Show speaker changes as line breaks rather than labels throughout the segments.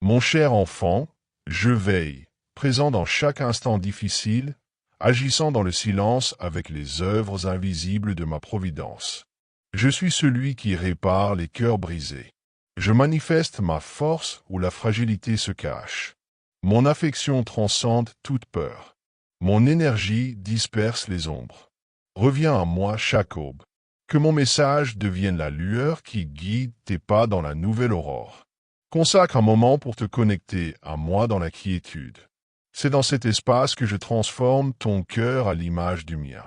Mon cher enfant, je veille, présent dans chaque instant difficile, agissant dans le silence avec les œuvres invisibles de ma providence. Je suis celui qui répare les cœurs brisés. Je manifeste ma force où la fragilité se cache. Mon affection transcende toute peur. Mon énergie disperse les ombres. Reviens à moi chaque aube. Que mon message devienne la lueur qui guide tes pas dans la nouvelle aurore. Consacre un moment pour te connecter à moi dans la quiétude. C'est dans cet espace que je transforme ton cœur à l'image du mien.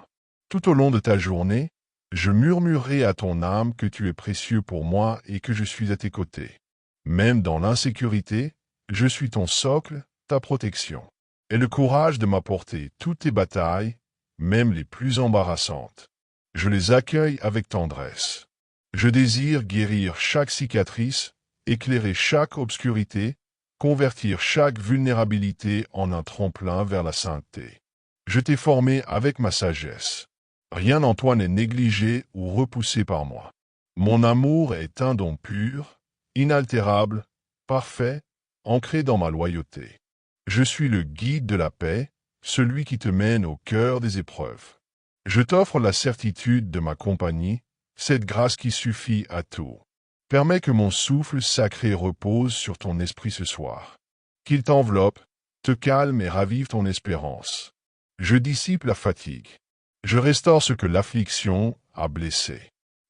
Tout au long de ta journée, je murmurerai à ton âme que tu es précieux pour moi et que je suis à tes côtés. Même dans l'insécurité, je suis ton socle, ta protection. Et le courage de m'apporter toutes tes batailles, même les plus embarrassantes. Je les accueille avec tendresse. Je désire guérir chaque cicatrice, éclairer chaque obscurité, convertir chaque vulnérabilité en un tremplin vers la sainteté. Je t'ai formé avec ma sagesse. Rien en toi n'est négligé ou repoussé par moi. Mon amour est un don pur, inaltérable, parfait, ancré dans ma loyauté. Je suis le guide de la paix, celui qui te mène au cœur des épreuves. Je t'offre la certitude de ma compagnie, cette grâce qui suffit à tout. Permets que mon souffle sacré repose sur ton esprit ce soir. Qu'il t'enveloppe, te calme et ravive ton espérance. Je dissipe la fatigue. Je restaure ce que l'affliction a blessé.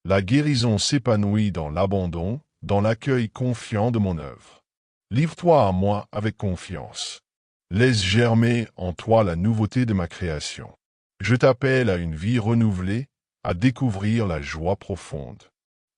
La guérison s'épanouit dans l'abandon, dans l'accueil confiant de mon œuvre. Livre-toi à moi avec confiance. Laisse germer en toi la nouveauté de ma création. Je t'appelle à une vie renouvelée, à découvrir la joie profonde.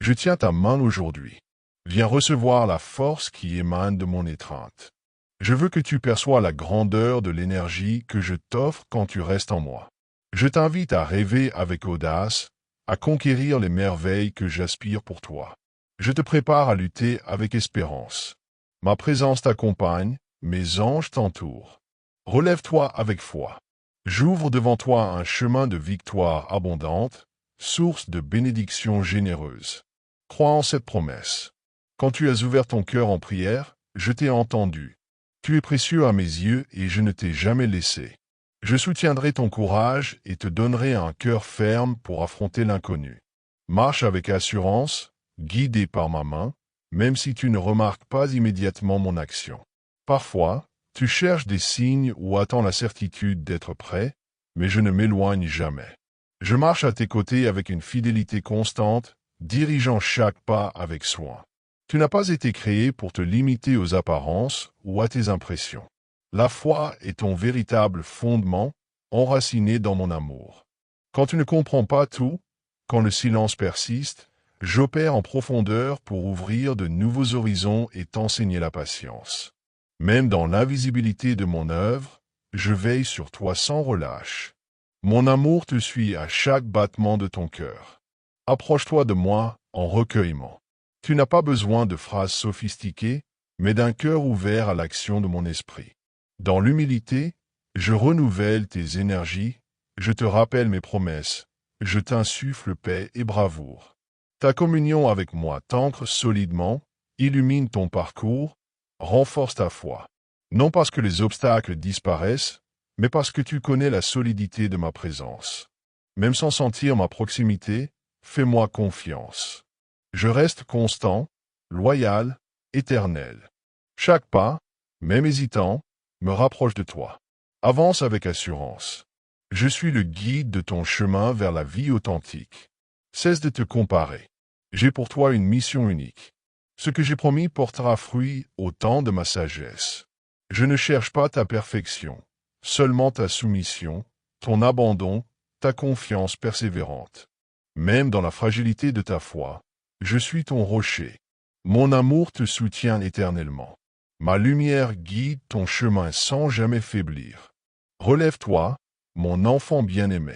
Je tiens ta main aujourd'hui. Viens recevoir la force qui émane de mon étreinte. Je veux que tu perçois la grandeur de l'énergie que je t'offre quand tu restes en moi. Je t'invite à rêver avec audace, à conquérir les merveilles que j'aspire pour toi. Je te prépare à lutter avec espérance. Ma présence t'accompagne, mes anges t'entourent. Relève-toi avec foi. J'ouvre devant toi un chemin de victoire abondante, source de bénédictions généreuses. Crois en cette promesse. Quand tu as ouvert ton cœur en prière, je t'ai entendu. Tu es précieux à mes yeux et je ne t'ai jamais laissé. Je soutiendrai ton courage et te donnerai un cœur ferme pour affronter l'inconnu. Marche avec assurance, guidé par ma main, même si tu ne remarques pas immédiatement mon action. Parfois, tu cherches des signes ou attends la certitude d'être prêt, mais je ne m'éloigne jamais. Je marche à tes côtés avec une fidélité constante, dirigeant chaque pas avec soin. Tu n'as pas été créé pour te limiter aux apparences ou à tes impressions. La foi est ton véritable fondement, enraciné dans mon amour. Quand tu ne comprends pas tout, quand le silence persiste, j'opère en profondeur pour ouvrir de nouveaux horizons et t'enseigner la patience. Même dans l'invisibilité de mon œuvre, je veille sur toi sans relâche. Mon amour te suit à chaque battement de ton cœur. Approche-toi de moi en recueillement. Tu n'as pas besoin de phrases sophistiquées, mais d'un cœur ouvert à l'action de mon esprit. Dans l'humilité, je renouvelle tes énergies, je te rappelle mes promesses, je t'insuffle paix et bravoure. Ta communion avec moi t'ancre solidement, illumine ton parcours, renforce ta foi. Non parce que les obstacles disparaissent, mais parce que tu connais la solidité de ma présence. Même sans sentir ma proximité, fais-moi confiance. Je reste constant, loyal, éternel. Chaque pas, même hésitant, me rapproche de toi. Avance avec assurance. Je suis le guide de ton chemin vers la vie authentique. Cesse de te comparer. J'ai pour toi une mission unique. Ce que j'ai promis portera fruit au temps de ma sagesse. Je ne cherche pas ta perfection, seulement ta soumission, ton abandon, ta confiance persévérante. Même dans la fragilité de ta foi, je suis ton rocher. Mon amour te soutient éternellement. Ma lumière guide ton chemin sans jamais faiblir. Relève-toi, mon enfant bien-aimé.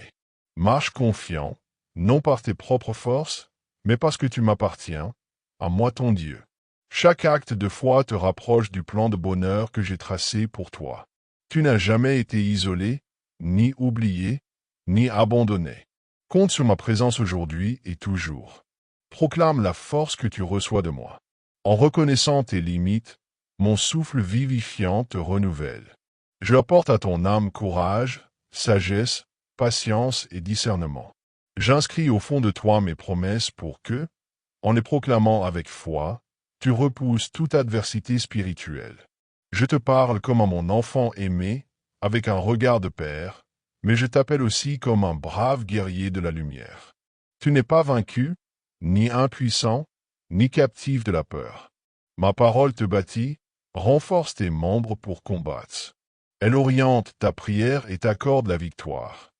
Marche confiant, non par tes propres forces, mais parce que tu m'appartiens, à moi ton Dieu. Chaque acte de foi te rapproche du plan de bonheur que j'ai tracé pour toi. Tu n'as jamais été isolé, ni oublié, ni abandonné. Compte sur ma présence aujourd'hui et toujours. Proclame la force que tu reçois de moi. En reconnaissant tes limites, Mon souffle vivifiant te renouvelle. Je apporte à ton âme courage, sagesse, patience et discernement. J'inscris au fond de toi mes promesses pour que, en les proclamant avec foi, tu repousses toute adversité spirituelle. Je te parle comme à mon enfant aimé, avec un regard de père, mais je t'appelle aussi comme un brave guerrier de la lumière. Tu n'es pas vaincu, ni impuissant, ni captif de la peur. Ma parole te bâtit, renforce tes membres pour combattre. Elle oriente ta prière et t'accorde la victoire.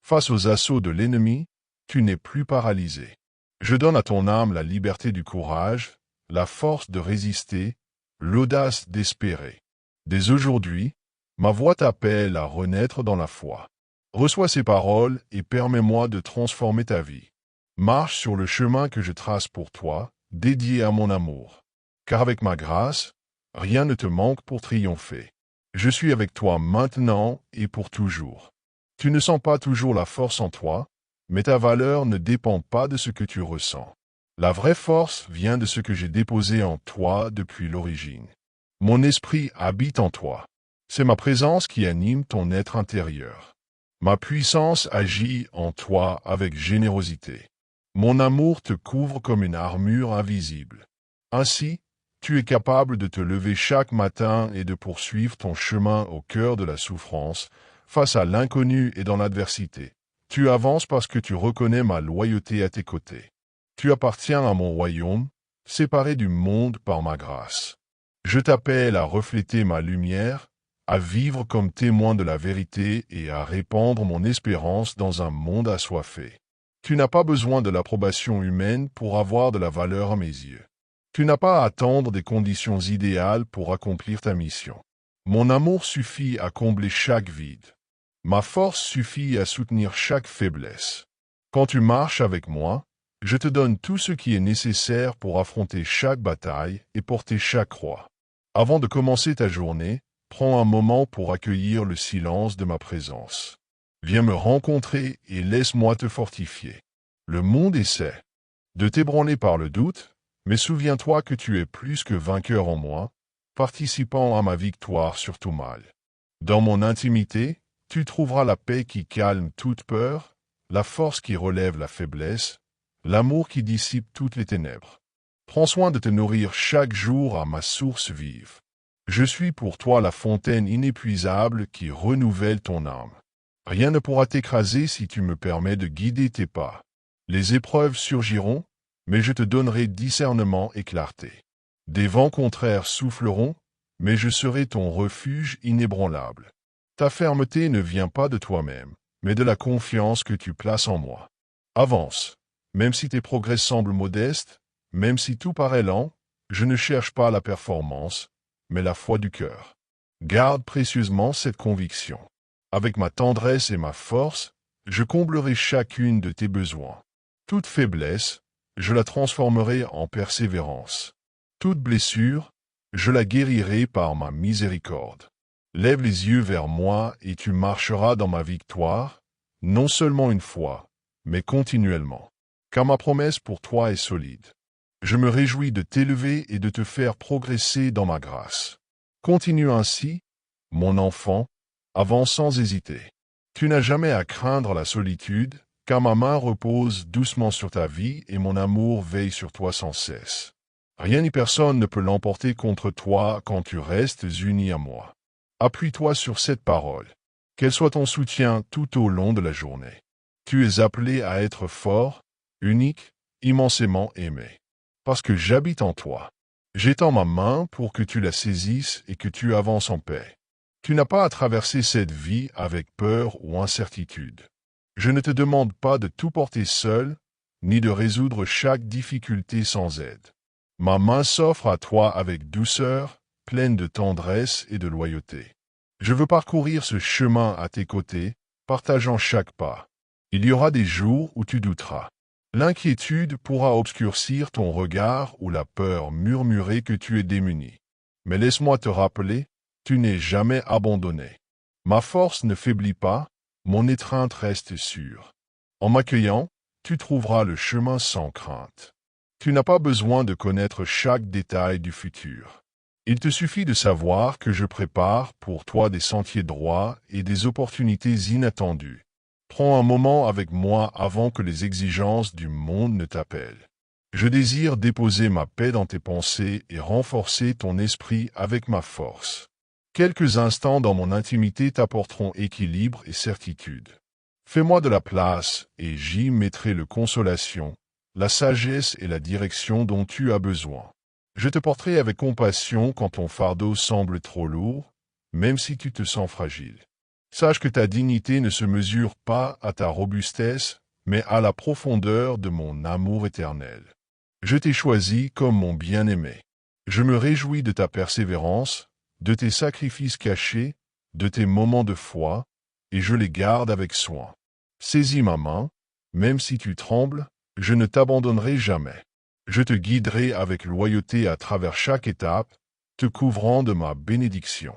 Face aux assauts de l'ennemi, tu n'es plus paralysé. Je donne à ton âme la liberté du courage, la force de résister, l'audace d'espérer. Dès aujourd'hui, ma voix t'appelle à renaître dans la foi. Reçois ces paroles et permets-moi de transformer ta vie. Marche sur le chemin que je trace pour toi, dédié à mon amour. Car avec ma grâce, rien ne te manque pour triompher. Je suis avec toi maintenant et pour toujours. Tu ne sens pas toujours la force en toi, mais ta valeur ne dépend pas de ce que tu ressens. La vraie force vient de ce que j'ai déposé en toi depuis l'origine. Mon esprit habite en toi. C'est ma présence qui anime ton être intérieur. Ma puissance agit en toi avec générosité. Mon amour te couvre comme une armure invisible. Ainsi, tu es capable de te lever chaque matin et de poursuivre ton chemin au cœur de la souffrance, face à l'inconnu et dans l'adversité. Tu avances parce que tu reconnais ma loyauté à tes côtés. Tu appartiens à mon royaume, séparé du monde par ma grâce. Je t'appelle à refléter ma lumière, à vivre comme témoin de la vérité et à répandre mon espérance dans un monde assoiffé. Tu n'as pas besoin de l'approbation humaine pour avoir de la valeur à mes yeux. Tu n'as pas à attendre des conditions idéales pour accomplir ta mission. Mon amour suffit à combler chaque vide. Ma force suffit à soutenir chaque faiblesse. Quand tu marches avec moi, je te donne tout ce qui est nécessaire pour affronter chaque bataille et porter chaque croix. Avant de commencer ta journée, prends un moment pour accueillir le silence de ma présence. Viens me rencontrer et laisse-moi te fortifier. Le monde essaie de t'ébranler par le doute, mais souviens-toi que tu es plus que vainqueur en moi, participant à ma victoire sur tout mal. Dans mon intimité, tu trouveras la paix qui calme toute peur, la force qui relève la faiblesse, l'amour qui dissipe toutes les ténèbres. Prends soin de te nourrir chaque jour à ma source vive. Je suis pour toi la fontaine inépuisable qui renouvelle ton âme. Rien ne pourra t'écraser si tu me permets de guider tes pas. Les épreuves surgiront, mais je te donnerai discernement et clarté. Des vents contraires souffleront, mais je serai ton refuge inébranlable. Ta fermeté ne vient pas de toi-même, mais de la confiance que tu places en moi. Avance, même si tes progrès semblent modestes, même si tout paraît lent, je ne cherche pas la performance, mais la foi du cœur. Garde précieusement cette conviction. Avec ma tendresse et ma force, je comblerai chacune de tes besoins. Toute faiblesse, je la transformerai en persévérance. Toute blessure, je la guérirai par ma miséricorde. Lève les yeux vers moi et tu marcheras dans ma victoire, non seulement une fois, mais continuellement. Car ma promesse pour toi est solide. Je me réjouis de t'élever et de te faire progresser dans ma grâce. Continue ainsi, mon enfant, avance sans hésiter. Tu n'as jamais à craindre la solitude, car ma main repose doucement sur ta vie et mon amour veille sur toi sans cesse. Rien ni personne ne peut l'emporter contre toi quand tu restes uni à moi. Appuie-toi sur cette parole. Qu'elle soit ton soutien tout au long de la journée. Tu es appelé à être fort, unique, immensément aimé. Parce que j'habite en toi. J'étends ma main pour que tu la saisisses et que tu avances en paix. Tu n'as pas à traverser cette vie avec peur ou incertitude. Je ne te demande pas de tout porter seul, ni de résoudre chaque difficulté sans aide. Ma main s'offre à toi avec douceur, pleine de tendresse et de loyauté. Je veux parcourir ce chemin à tes côtés, partageant chaque pas. Il y aura des jours où tu douteras. L'inquiétude pourra obscurcir ton regard ou la peur murmurer que tu es démuni. Mais laisse-moi te rappeler, tu n'es jamais abandonné. Ma force ne faiblit pas, mon étreinte reste sûre. En m'accueillant, tu trouveras le chemin sans crainte. Tu n'as pas besoin de connaître chaque détail du futur. Il te suffit de savoir que je prépare pour toi des sentiers droits et des opportunités inattendues. Prends un moment avec moi avant que les exigences du monde ne t'appellent. Je désire déposer ma paix dans tes pensées et renforcer ton esprit avec ma force. Quelques instants dans mon intimité t'apporteront équilibre et certitude. Fais-moi de la place et j'y mettrai le consolation, la sagesse et la direction dont tu as besoin. Je te porterai avec compassion quand ton fardeau semble trop lourd, même si tu te sens fragile. Sache que ta dignité ne se mesure pas à ta robustesse, mais à la profondeur de mon amour éternel. Je t'ai choisi comme mon bien-aimé. Je me réjouis de ta persévérance, de tes sacrifices cachés, de tes moments de foi, et je les garde avec soin. Saisis ma main, même si tu trembles, je ne t'abandonnerai jamais. Je te guiderai avec loyauté à travers chaque étape, te couvrant de ma bénédiction.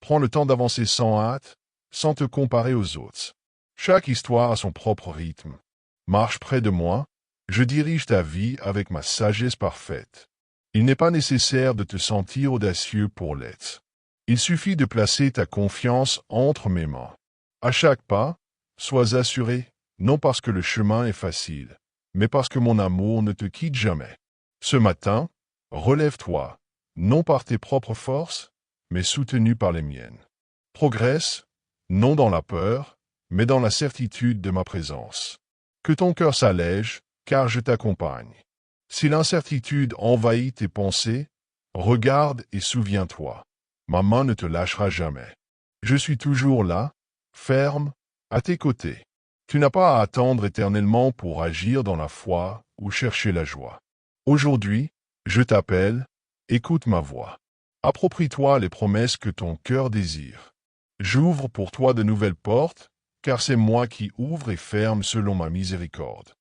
Prends le temps d'avancer sans hâte, sans te comparer aux autres. Chaque histoire a son propre rythme. Marche près de moi, je dirige ta vie avec ma sagesse parfaite. Il n'est pas nécessaire de te sentir audacieux pour l'être. Il suffit de placer ta confiance entre mes mains. À chaque pas, sois assuré, non parce que le chemin est facile, mais parce que mon amour ne te quitte jamais. Ce matin, relève-toi, non par tes propres forces, mais soutenu par les miennes. Progresse, non dans la peur, mais dans la certitude de ma présence. Que ton cœur s'allège, car je t'accompagne. Si l'incertitude envahit tes pensées, regarde et souviens-toi. Ma main ne te lâchera jamais. Je suis toujours là, ferme, à tes côtés. Tu n'as pas à attendre éternellement pour agir dans la foi ou chercher la joie. Aujourd'hui, je t'appelle, écoute ma voix. Approprie-toi les promesses que ton cœur désire. J'ouvre pour toi de nouvelles portes, car c'est moi qui ouvre et ferme selon ma miséricorde.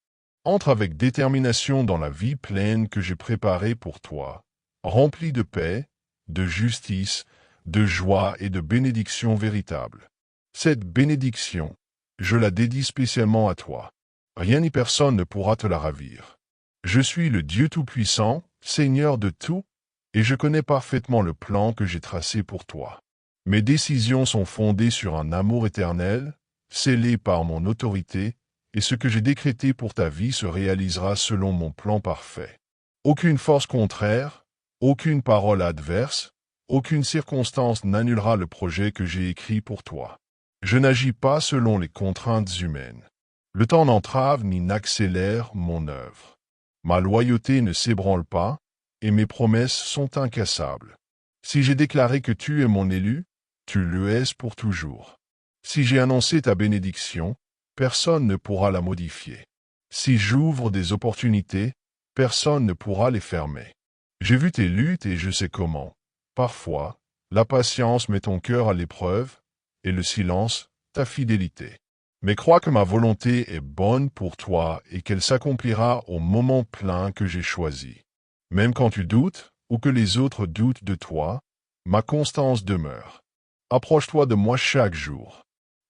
Entre avec détermination dans la vie pleine que j'ai préparée pour toi, remplie de paix, de justice, de joie et de bénédiction véritable. Cette bénédiction, je la dédie spécialement à toi. Rien ni personne ne pourra te la ravir. Je suis le Dieu Tout-Puissant, Seigneur de tout, et je connais parfaitement le plan que j'ai tracé pour toi. Mes décisions sont fondées sur un amour éternel, scellé par mon autorité, et ce que j'ai décrété pour ta vie se réalisera selon mon plan parfait. Aucune force contraire, aucune parole adverse, aucune circonstance n'annulera le projet que j'ai écrit pour toi. Je n'agis pas selon les contraintes humaines. Le temps n'entrave ni n'accélère mon œuvre. Ma loyauté ne s'ébranle pas, et mes promesses sont incassables. Si j'ai déclaré que tu es mon élu, tu le es pour toujours. Si j'ai annoncé ta bénédiction, personne ne pourra la modifier. Si j'ouvre des opportunités, personne ne pourra les fermer. J'ai vu tes luttes et je sais comment. Parfois, la patience met ton cœur à l'épreuve, et le silence, ta fidélité. Mais crois que ma volonté est bonne pour toi et qu'elle s'accomplira au moment plein que j'ai choisi. Même quand tu doutes, ou que les autres doutent de toi, ma constance demeure. Approche-toi de moi chaque jour.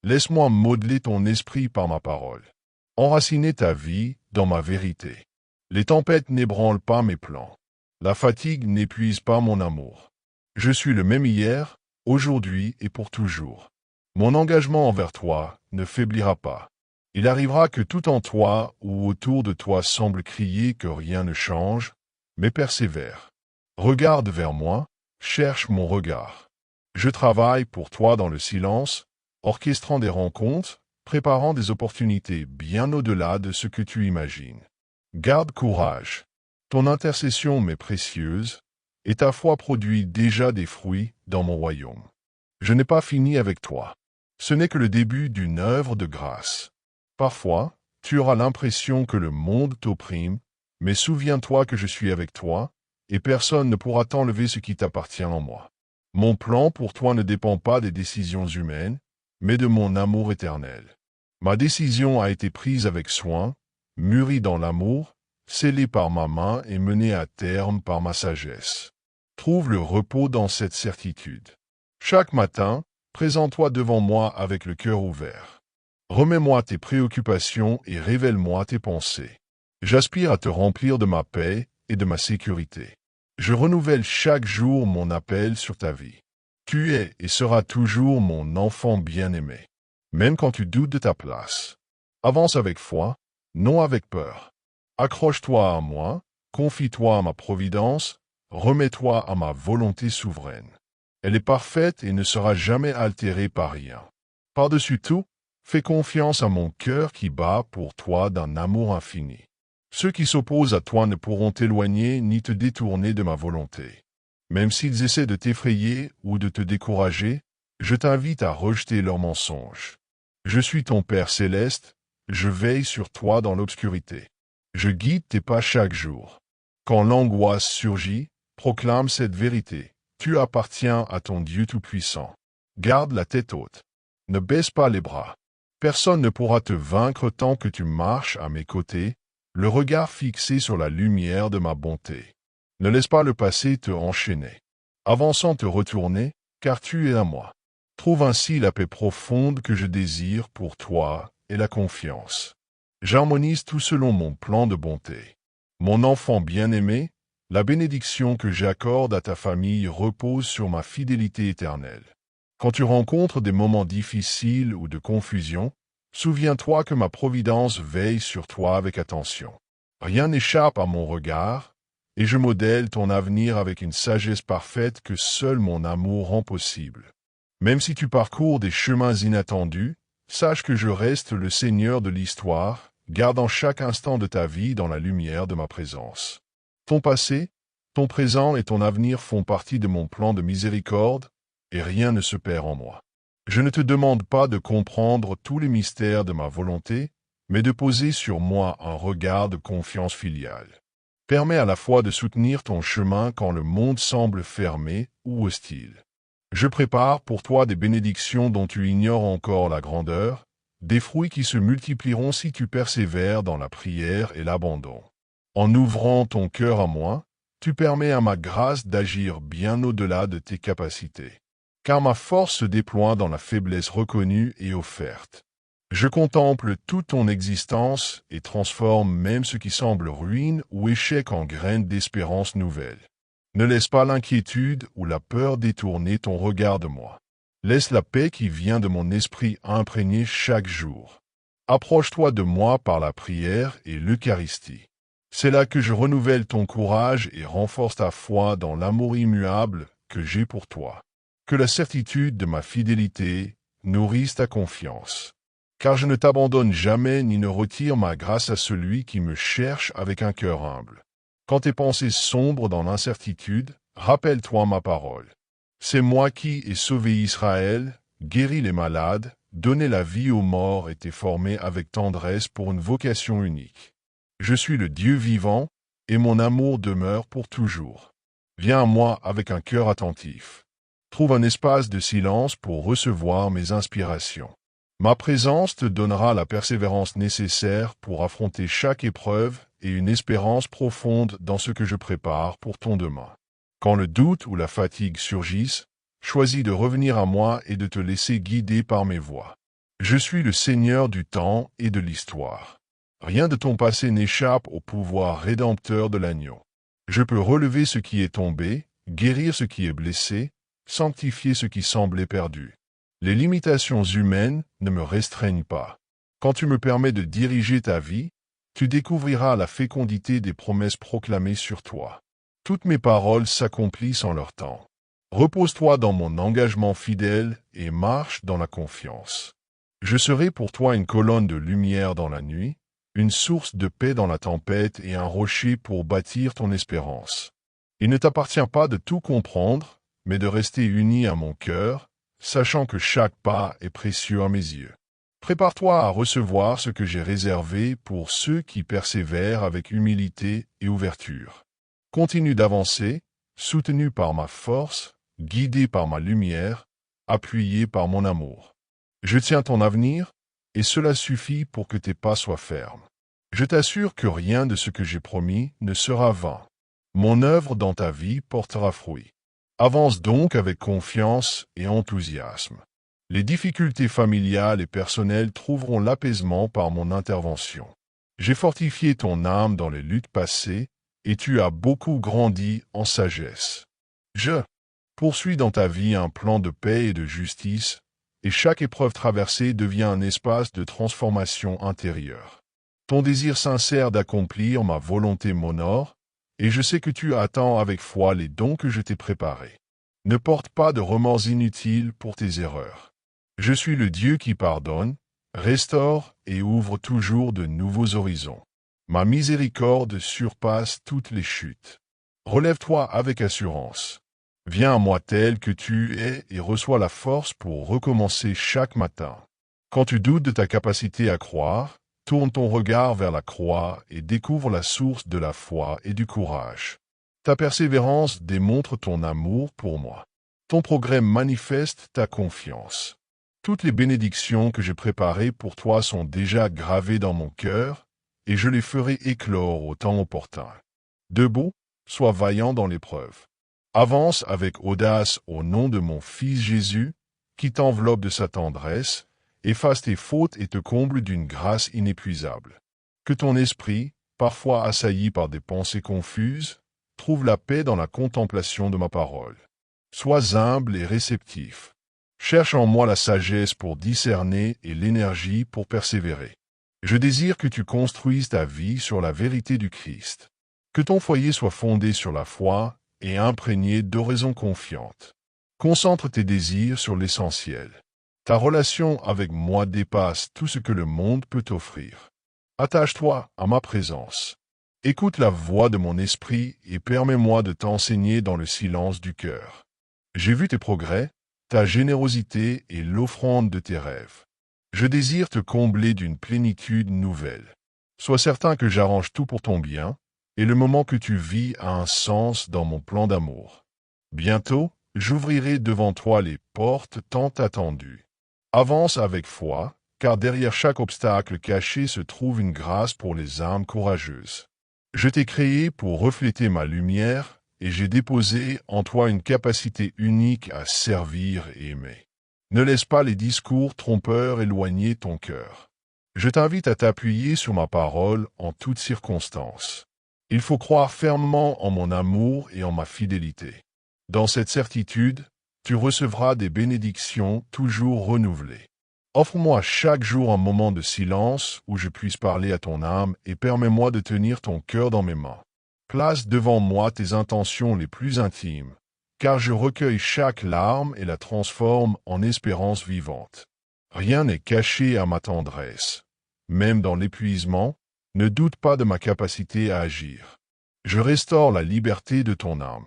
Laisse-moi modeler ton esprit par ma parole. Enraciner ta vie dans ma vérité. Les tempêtes n'ébranlent pas mes plans. La fatigue n'épuise pas mon amour. Je suis le même hier, aujourd'hui et pour toujours. Mon engagement envers toi ne faiblira pas. Il arrivera que tout en toi ou autour de toi semble crier que rien ne change, mais persévère. Regarde vers moi, cherche mon regard. Je travaille pour toi dans le silence, orchestrant des rencontres, préparant des opportunités bien au-delà de ce que tu imagines. Garde courage. Ton intercession m'est précieuse, et ta foi produit déjà des fruits dans mon royaume. Je n'ai pas fini avec toi. Ce n'est que le début d'une œuvre de grâce. Parfois, tu auras l'impression que le monde t'opprime, mais souviens-toi que je suis avec toi, et personne ne pourra t'enlever ce qui t'appartient en moi. Mon plan pour toi ne dépend pas des décisions humaines, mais de mon amour éternel. Ma décision a été prise avec soin, mûrie dans l'amour, scellée par ma main et menée à terme par ma sagesse. Trouve le repos dans cette certitude. Chaque matin, présente-toi devant moi avec le cœur ouvert. Remets-moi tes préoccupations et révèle-moi tes pensées. J'aspire à te remplir de ma paix et de ma sécurité. Je renouvelle chaque jour mon appel sur ta vie. Tu es et seras toujours mon enfant bien-aimé, même quand tu doutes de ta place. Avance avec foi, non avec peur. Accroche-toi à moi, confie-toi à ma providence, remets-toi à ma volonté souveraine. Elle est parfaite et ne sera jamais altérée par rien. Par-dessus tout, fais confiance à mon cœur qui bat pour toi d'un amour infini. Ceux qui s'opposent à toi ne pourront t'éloigner ni te détourner de ma volonté. Même s'ils essaient de t'effrayer ou de te décourager, je t'invite à rejeter leurs mensonges. Je suis ton Père céleste, je veille sur toi dans l'obscurité. Je guide tes pas chaque jour. Quand l'angoisse surgit, proclame cette vérité. Tu appartiens à ton Dieu Tout-Puissant. Garde la tête haute. Ne baisse pas les bras. Personne ne pourra te vaincre tant que tu marches à mes côtés, le regard fixé sur la lumière de ma bonté. Ne laisse pas le passé te enchaîner. Avance sans te retourner, car tu es à moi. Trouve ainsi la paix profonde que je désire pour toi et la confiance. J'harmonise tout selon mon plan de bonté. Mon enfant bien-aimé, la bénédiction que j'accorde à ta famille repose sur ma fidélité éternelle. Quand tu rencontres des moments difficiles ou de confusion, souviens-toi que ma providence veille sur toi avec attention. Rien n'échappe à mon regard, et je modèle ton avenir avec une sagesse parfaite que seul mon amour rend possible. Même si tu parcours des chemins inattendus, sache que je reste le Seigneur de l'histoire, gardant chaque instant de ta vie dans la lumière de ma présence. Ton passé, ton présent et ton avenir font partie de mon plan de miséricorde, et rien ne se perd en moi. Je ne te demande pas de comprendre tous les mystères de ma volonté, mais de poser sur moi un regard de confiance filiale. Permets à la fois de soutenir ton chemin quand le monde semble fermé ou hostile. Je prépare pour toi des bénédictions dont tu ignores encore la grandeur, des fruits qui se multiplieront si tu persévères dans la prière et l'abandon. En ouvrant ton cœur à moi, tu permets à ma grâce d'agir bien au-delà de tes capacités. Car ma force se déploie dans la faiblesse reconnue et offerte. Je contemple toute ton existence et transforme même ce qui semble ruine ou échec en graines d'espérance nouvelle. Ne laisse pas l'inquiétude ou la peur détourner ton regard de moi. Laisse la paix qui vient de mon esprit imprégner chaque jour. Approche-toi de moi par la prière et l'Eucharistie. C'est là que je renouvelle ton courage et renforce ta foi dans l'amour immuable que j'ai pour toi. Que la certitude de ma fidélité nourrisse ta confiance. Car je ne t'abandonne jamais ni ne retire ma grâce à celui qui me cherche avec un cœur humble. Quand tes pensées sombrent dans l'incertitude, rappelle-toi ma parole. C'est moi qui ai sauvé Israël, guéri les malades, donné la vie aux morts et t'ai formé avec tendresse pour une vocation unique. Je suis le Dieu vivant, et mon amour demeure pour toujours. Viens à moi avec un cœur attentif. Trouve un espace de silence pour recevoir mes inspirations. Ma présence te donnera la persévérance nécessaire pour affronter chaque épreuve et une espérance profonde dans ce que je prépare pour ton demain. Quand le doute ou la fatigue surgissent, choisis de revenir à moi et de te laisser guider par mes voies. Je suis le Seigneur du temps et de l'histoire. Rien de ton passé n'échappe au pouvoir rédempteur de l'agneau. Je peux relever ce qui est tombé, guérir ce qui est blessé, sanctifier ce qui semblait perdu. Les limitations humaines ne me restreignent pas. Quand tu me permets de diriger ta vie, tu découvriras la fécondité des promesses proclamées sur toi. Toutes mes paroles s'accomplissent en leur temps. Repose-toi dans mon engagement fidèle et marche dans la confiance. Je serai pour toi une colonne de lumière dans la nuit, une source de paix dans la tempête et un rocher pour bâtir ton espérance. Il ne t'appartient pas de tout comprendre, mais de rester uni à mon cœur, sachant que chaque pas est précieux à mes yeux. Prépare-toi à recevoir ce que j'ai réservé pour ceux qui persévèrent avec humilité et ouverture. Continue d'avancer, soutenu par ma force, guidé par ma lumière, appuyé par mon amour. Je tiens ton avenir, et cela suffit pour que tes pas soient fermes. Je t'assure que rien de ce que j'ai promis ne sera vain. Mon œuvre dans ta vie portera fruit. Avance donc avec confiance et enthousiasme. Les difficultés familiales et personnelles trouveront l'apaisement par mon intervention. J'ai fortifié ton âme dans les luttes passées, et tu as beaucoup grandi en sagesse. Je poursuis dans ta vie un plan de paix et de justice, et chaque épreuve traversée devient un espace de transformation intérieure. Ton désir sincère d'accomplir ma volonté m'honore, et je sais que tu attends avec foi les dons que je t'ai préparés. Ne porte pas de remords inutiles pour tes erreurs. Je suis le Dieu qui pardonne, restaure et ouvre toujours de nouveaux horizons. Ma miséricorde surpasse toutes les chutes. Relève-toi avec assurance. Viens à moi tel que tu es et reçois la force pour recommencer chaque matin. Quand tu doutes de ta capacité à croire, tourne ton regard vers la croix et découvre la source de la foi et du courage. Ta persévérance démontre ton amour pour moi. Ton progrès manifeste ta confiance. Toutes les bénédictions que j'ai préparées pour toi sont déjà gravées dans mon cœur, et je les ferai éclore au temps opportun. Debout, sois vaillant dans l'épreuve. Avance avec audace au nom de mon Fils Jésus, qui t'enveloppe de sa tendresse, efface tes fautes et te comble d'une grâce inépuisable. Que ton esprit, parfois assailli par des pensées confuses, trouve la paix dans la contemplation de ma parole. Sois humble et réceptif. Cherche en moi la sagesse pour discerner et l'énergie pour persévérer. Je désire que tu construises ta vie sur la vérité du Christ. Que ton foyer soit fondé sur la foi et imprégné d'oraisons confiantes. Concentre tes désirs sur l'essentiel. Ta relation avec moi dépasse tout ce que le monde peut t'offrir. Attache-toi à ma présence. Écoute la voix de mon esprit et permets-moi de t'enseigner dans le silence du cœur. J'ai vu tes progrès, ta générosité et l'offrande de tes rêves. Je désire te combler d'une plénitude nouvelle. Sois certain que j'arrange tout pour ton bien, et le moment que tu vis a un sens dans mon plan d'amour. Bientôt, j'ouvrirai devant toi les portes tant attendues. Avance avec foi, car derrière chaque obstacle caché se trouve une grâce pour les âmes courageuses. Je t'ai créé pour refléter ma lumière, et j'ai déposé en toi une capacité unique à servir et aimer. Ne laisse pas les discours trompeurs éloigner ton cœur. Je t'invite à t'appuyer sur ma parole en toutes circonstances. Il faut croire fermement en mon amour et en ma fidélité. Dans cette certitude, tu recevras des bénédictions toujours renouvelées. Offre-moi chaque jour un moment de silence où je puisse parler à ton âme et permets-moi de tenir ton cœur dans mes mains. Place devant moi tes intentions les plus intimes, car je recueille chaque larme et la transforme en espérance vivante. Rien n'est caché à ma tendresse. Même dans l'épuisement, ne doute pas de ma capacité à agir. Je restaure la liberté de ton âme.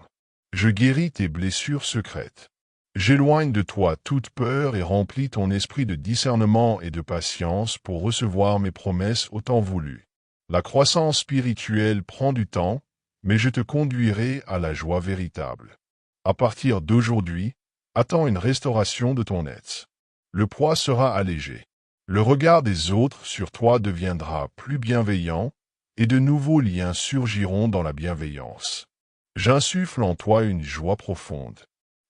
Je guéris tes blessures secrètes. J'éloigne de toi toute peur et remplis ton esprit de discernement et de patience pour recevoir mes promesses au temps voulu. La croissance spirituelle prend du temps, mais je te conduirai à la joie véritable. À partir d'aujourd'hui, attends une restauration de ton être. Le poids sera allégé. Le regard des autres sur toi deviendra plus bienveillant, et de nouveaux liens surgiront dans la bienveillance. J'insuffle en toi une joie profonde.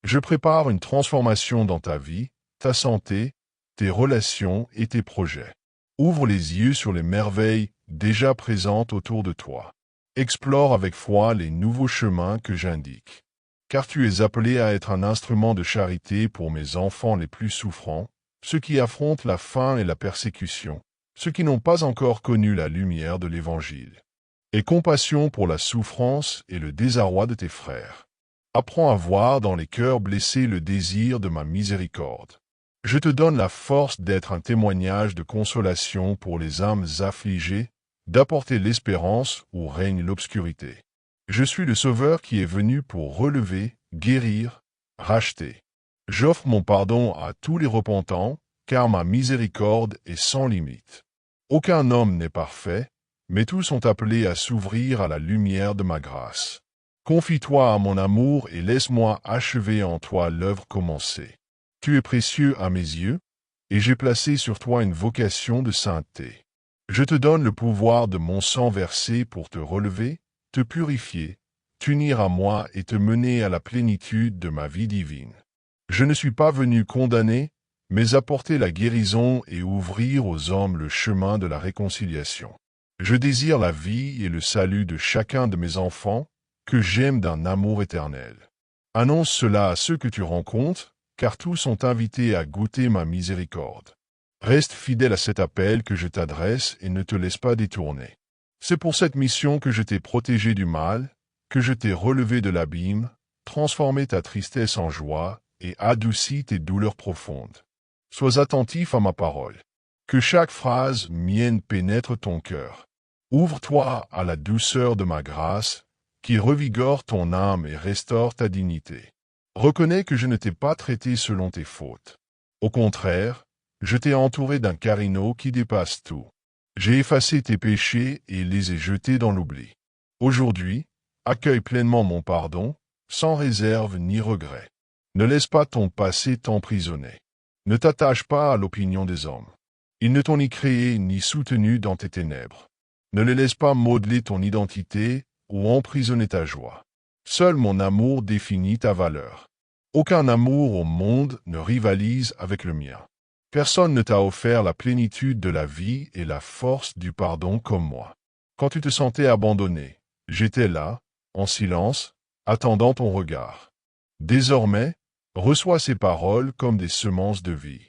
Je prépare une transformation dans ta vie, ta santé, tes relations et tes projets. Ouvre les yeux sur les merveilles déjà présentes autour de toi. Explore avec foi les nouveaux chemins que j'indique. Car tu es appelé à être un instrument de charité pour mes enfants les plus souffrants, ceux qui affrontent la faim et la persécution, ceux qui n'ont pas encore connu la lumière de l'Évangile. Aie compassion pour la souffrance et le désarroi de tes frères. Apprends à voir dans les cœurs blessés le désir de ma miséricorde. Je te donne la force d'être un témoignage de consolation pour les âmes affligées, d'apporter l'espérance où règne l'obscurité. Je suis le Sauveur qui est venu pour relever, guérir, racheter. J'offre mon pardon à tous les repentants, car ma miséricorde est sans limite. Aucun homme n'est parfait, mais tous sont appelés à s'ouvrir à la lumière de ma grâce. Confie-toi à mon amour et laisse-moi achever en toi l'œuvre commencée. Tu es précieux à mes yeux, et j'ai placé sur toi une vocation de sainteté. Je te donne le pouvoir de mon sang versé pour te relever, te purifier, t'unir à moi et te mener à la plénitude de ma vie divine. Je ne suis pas venu condamner, mais apporter la guérison et ouvrir aux hommes le chemin de la réconciliation. Je désire la vie et le salut de chacun de mes enfants, que j'aime d'un amour éternel. Annonce cela à ceux que tu rencontres, car tous sont invités à goûter ma miséricorde. Reste fidèle à cet appel que je t'adresse et ne te laisse pas détourner. C'est pour cette mission que je t'ai protégé du mal, que je t'ai relevé de l'abîme, transformé ta tristesse en joie et adouci tes douleurs profondes. Sois attentif à ma parole. Que chaque phrase mienne pénètre ton cœur. Ouvre-toi à la douceur de ma grâce, qui revigore ton âme et restaure ta dignité. Reconnais que je ne t'ai pas traité selon tes fautes. Au contraire, je t'ai entouré d'un carino qui dépasse tout. J'ai effacé tes péchés et les ai jetés dans l'oubli. Aujourd'hui, accueille pleinement mon pardon, sans réserve ni regret. Ne laisse pas ton passé t'emprisonner. Ne t'attache pas à l'opinion des hommes. Ils ne t'ont ni créé ni soutenu dans tes ténèbres. Ne les laisse pas modeler ton identité ou emprisonner ta joie. Seul mon amour définit ta valeur. Aucun amour au monde ne rivalise avec le mien. Personne ne t'a offert la plénitude de la vie et la force du pardon comme moi. Quand tu te sentais abandonné, j'étais là, en silence, attendant ton regard. Désormais, reçois ces paroles comme des semences de vie.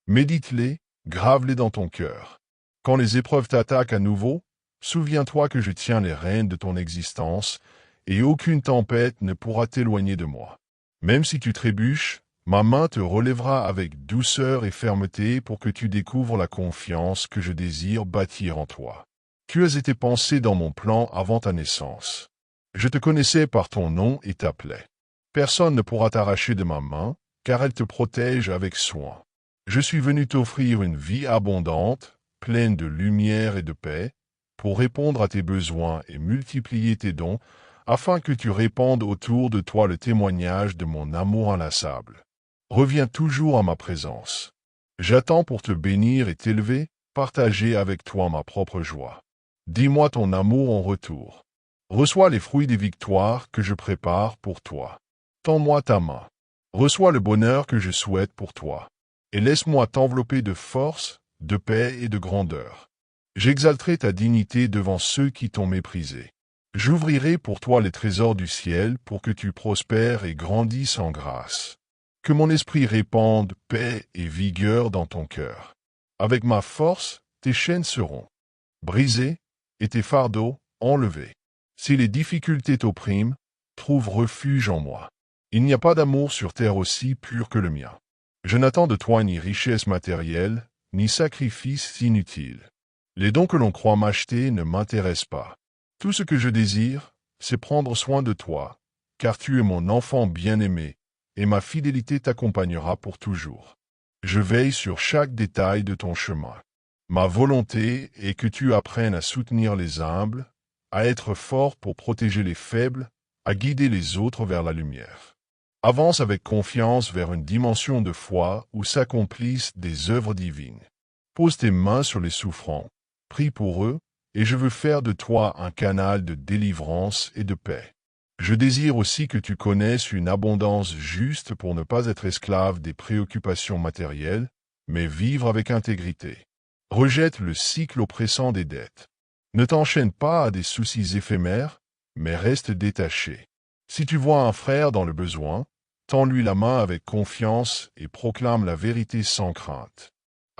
Médite-les, grave-les dans ton cœur. Quand les épreuves t'attaquent à nouveau, souviens-toi que je tiens les rênes de ton existence, et aucune tempête ne pourra t'éloigner de moi. Même si tu trébuches, ma main te relèvera avec douceur et fermeté pour que tu découvres la confiance que je désire bâtir en toi. Tu as été pensé dans mon plan avant ta naissance. Je te connaissais par ton nom et t'appelais. Personne ne pourra t'arracher de ma main, car elle te protège avec soin. Je suis venu t'offrir une vie abondante, pleine de lumière et de paix, pour répondre à tes besoins et multiplier tes dons, afin que tu répandes autour de toi le témoignage de mon amour inlassable. Reviens toujours à ma présence. J'attends pour te bénir et t'élever, partager avec toi ma propre joie. Dis-moi ton amour en retour. Reçois les fruits des victoires que je prépare pour toi. Tends-moi ta main. Reçois le bonheur que je souhaite pour toi. Et laisse-moi t'envelopper de force, de paix et de grandeur. J'exalterai ta dignité devant ceux qui t'ont méprisé. J'ouvrirai pour toi les trésors du ciel pour que tu prospères et grandisses en grâce. Que mon esprit répande paix et vigueur dans ton cœur. Avec ma force, tes chaînes seront brisées et tes fardeaux enlevés. Si les difficultés t'oppriment, trouve refuge en moi. Il n'y a pas d'amour sur terre aussi pur que le mien. Je n'attends de toi ni richesse matérielle, ni sacrifice inutile. Les dons que l'on croit m'acheter ne m'intéressent pas. Tout ce que je désire, c'est prendre soin de toi, car tu es mon enfant bien-aimé, et ma fidélité t'accompagnera pour toujours. Je veille sur chaque détail de ton chemin. Ma volonté est que tu apprennes à soutenir les humbles, à être fort pour protéger les faibles, à guider les autres vers la lumière. Avance avec confiance vers une dimension de foi où s'accomplissent des œuvres divines. Pose tes mains sur les souffrants, prie pour eux, et je veux faire de toi un canal de délivrance et de paix. Je désire aussi que tu connaisses une abondance juste pour ne pas être esclave des préoccupations matérielles, mais vivre avec intégrité. Rejette le cycle oppressant des dettes. Ne t'enchaîne pas à des soucis éphémères, mais reste détaché. Si tu vois un frère dans le besoin, tends-lui la main avec confiance et proclame la vérité sans crainte.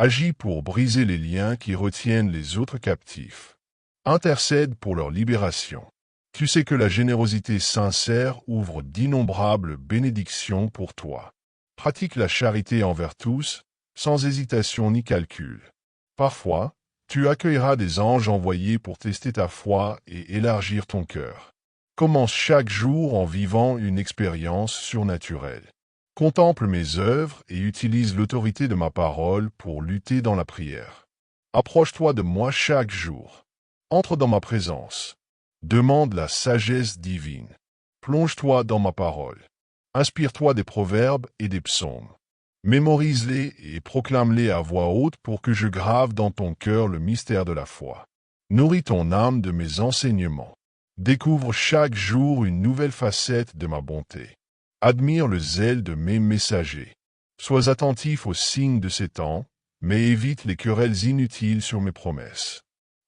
Agis pour briser les liens qui retiennent les autres captifs. Intercède pour leur libération. Tu sais que la générosité sincère ouvre d'innombrables bénédictions pour toi. Pratique la charité envers tous, sans hésitation ni calcul. Parfois, tu accueilleras des anges envoyés pour tester ta foi et élargir ton cœur. Commence chaque jour en vivant une expérience surnaturelle. Contemple mes œuvres et utilise l'autorité de ma parole pour lutter dans la prière. Approche-toi de moi chaque jour. Entre dans ma présence. Demande la sagesse divine. Plonge-toi dans ma parole. Inspire-toi des proverbes et des psaumes. Mémorise-les et proclame-les à voix haute pour que je grave dans ton cœur le mystère de la foi. Nourris ton âme de mes enseignements. Découvre chaque jour une nouvelle facette de ma bonté. Admire le zèle de mes messagers. Sois attentif aux signes de ces temps, mais évite les querelles inutiles sur mes promesses.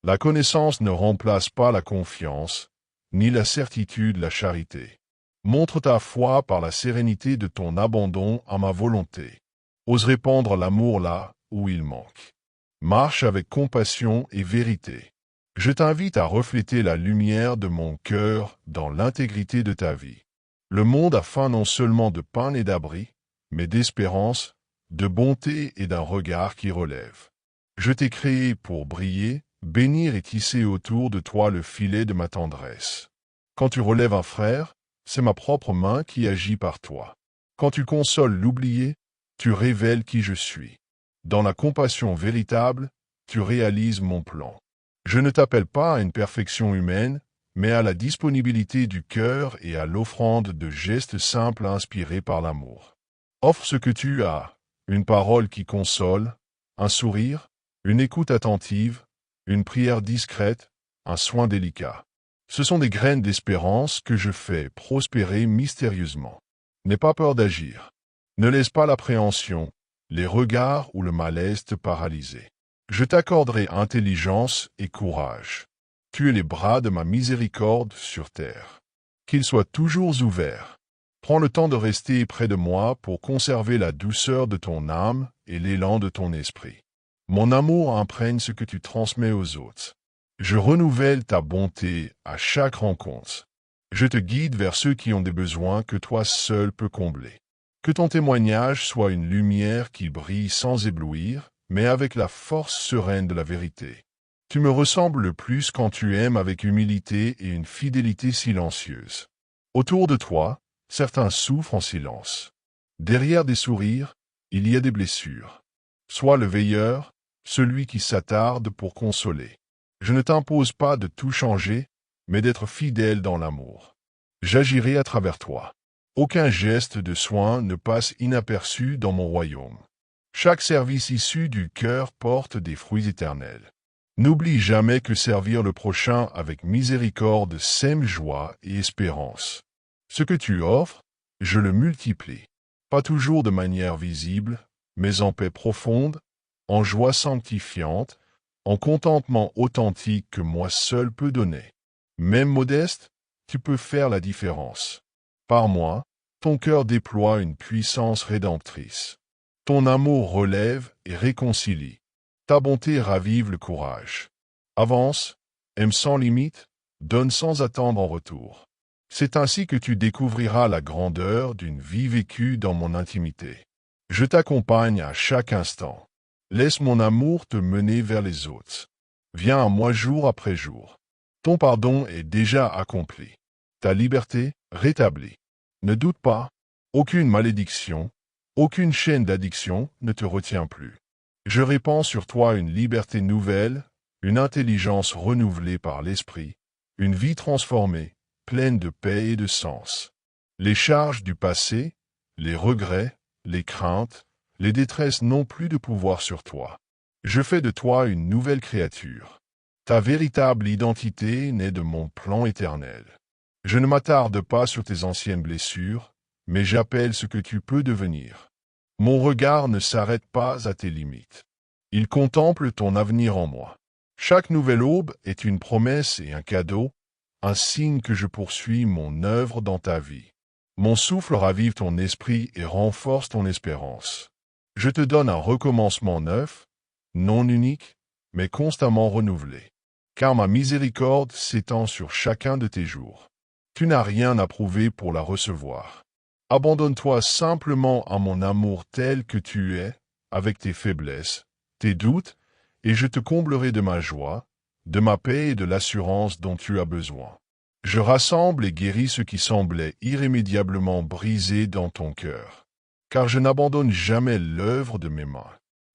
La connaissance ne remplace pas la confiance, ni la certitude la charité. Montre ta foi par la sérénité de ton abandon à ma volonté. Ose répandre l'amour là où il manque. Marche avec compassion et vérité. Je t'invite à refléter la lumière de mon cœur dans l'intégrité de ta vie. Le monde a faim non seulement de pain et d'abri, mais d'espérance, de bonté et d'un regard qui relève. Je t'ai créé pour briller, bénir et tisser autour de toi le filet de ma tendresse. Quand tu relèves un frère, c'est ma propre main qui agit par toi. Quand tu consoles l'oublié, tu révèles qui je suis. Dans la compassion véritable, tu réalises mon plan. Je ne t'appelle pas à une perfection humaine, mais à la disponibilité du cœur et à l'offrande de gestes simples inspirés par l'amour. Offre ce que tu as, une parole qui console, un sourire, une écoute attentive, une prière discrète, un soin délicat. Ce sont des graines d'espérance que je fais prospérer mystérieusement. N'aie pas peur d'agir. Ne laisse pas l'appréhension, les regards ou le malaise te paralyser. Je t'accorderai intelligence et courage. Tu es les bras de ma miséricorde sur terre. Qu'ils soient toujours ouverts. Prends le temps de rester près de moi pour conserver la douceur de ton âme et l'élan de ton esprit. Mon amour imprègne ce que tu transmets aux autres. Je renouvelle ta bonté à chaque rencontre. Je te guide vers ceux qui ont des besoins que toi seul peux combler. Que ton témoignage soit une lumière qui brille sans éblouir, mais avec la force sereine de la vérité. Tu me ressembles le plus quand tu aimes avec humilité et une fidélité silencieuse. Autour de toi, certains souffrent en silence. Derrière des sourires, il y a des blessures. Sois le veilleur, celui qui s'attarde pour consoler. Je ne t'impose pas de tout changer, mais d'être fidèle dans l'amour. J'agirai à travers toi. Aucun geste de soin ne passe inaperçu dans mon royaume. Chaque service issu du cœur porte des fruits éternels. N'oublie jamais que servir le prochain avec miséricorde sème joie et espérance. Ce que tu offres, je le multiplie. Pas toujours de manière visible, mais en paix profonde, en joie sanctifiante, en contentement authentique que moi seul peux donner. Même modeste, tu peux faire la différence. Par moi, ton cœur déploie une puissance rédemptrice. Ton amour relève et réconcilie. Ta bonté ravive le courage. Avance, aime sans limite, donne sans attendre en retour. C'est ainsi que tu découvriras la grandeur d'une vie vécue dans mon intimité. Je t'accompagne à chaque instant. Laisse mon amour te mener vers les autres. Viens à moi jour après jour. Ton pardon est déjà accompli. Ta liberté rétablie. Ne doute pas, aucune malédiction, aucune chaîne d'addiction ne te retient plus. Je répands sur toi une liberté nouvelle, une intelligence renouvelée par l'esprit, une vie transformée, pleine de paix et de sens. Les charges du passé, les regrets, les craintes, les détresses n'ont plus de pouvoir sur toi. Je fais de toi une nouvelle créature. Ta véritable identité naît de mon plan éternel. Je ne m'attarde pas sur tes anciennes blessures, mais j'appelle ce que tu peux devenir. Mon regard ne s'arrête pas à tes limites. Il contemple ton avenir en moi. Chaque nouvelle aube est une promesse et un cadeau, un signe que je poursuis mon œuvre dans ta vie. Mon souffle ravive ton esprit et renforce ton espérance. Je te donne un recommencement neuf, non unique, mais constamment renouvelé. Car ma miséricorde s'étend sur chacun de tes jours. Tu n'as rien à prouver pour la recevoir. Abandonne-toi simplement à mon amour tel que tu es, avec tes faiblesses, tes doutes, et je te comblerai de ma joie, de ma paix et de l'assurance dont tu as besoin. Je rassemble et guéris ce qui semblait irrémédiablement brisé dans ton cœur. Car je n'abandonne jamais l'œuvre de mes mains.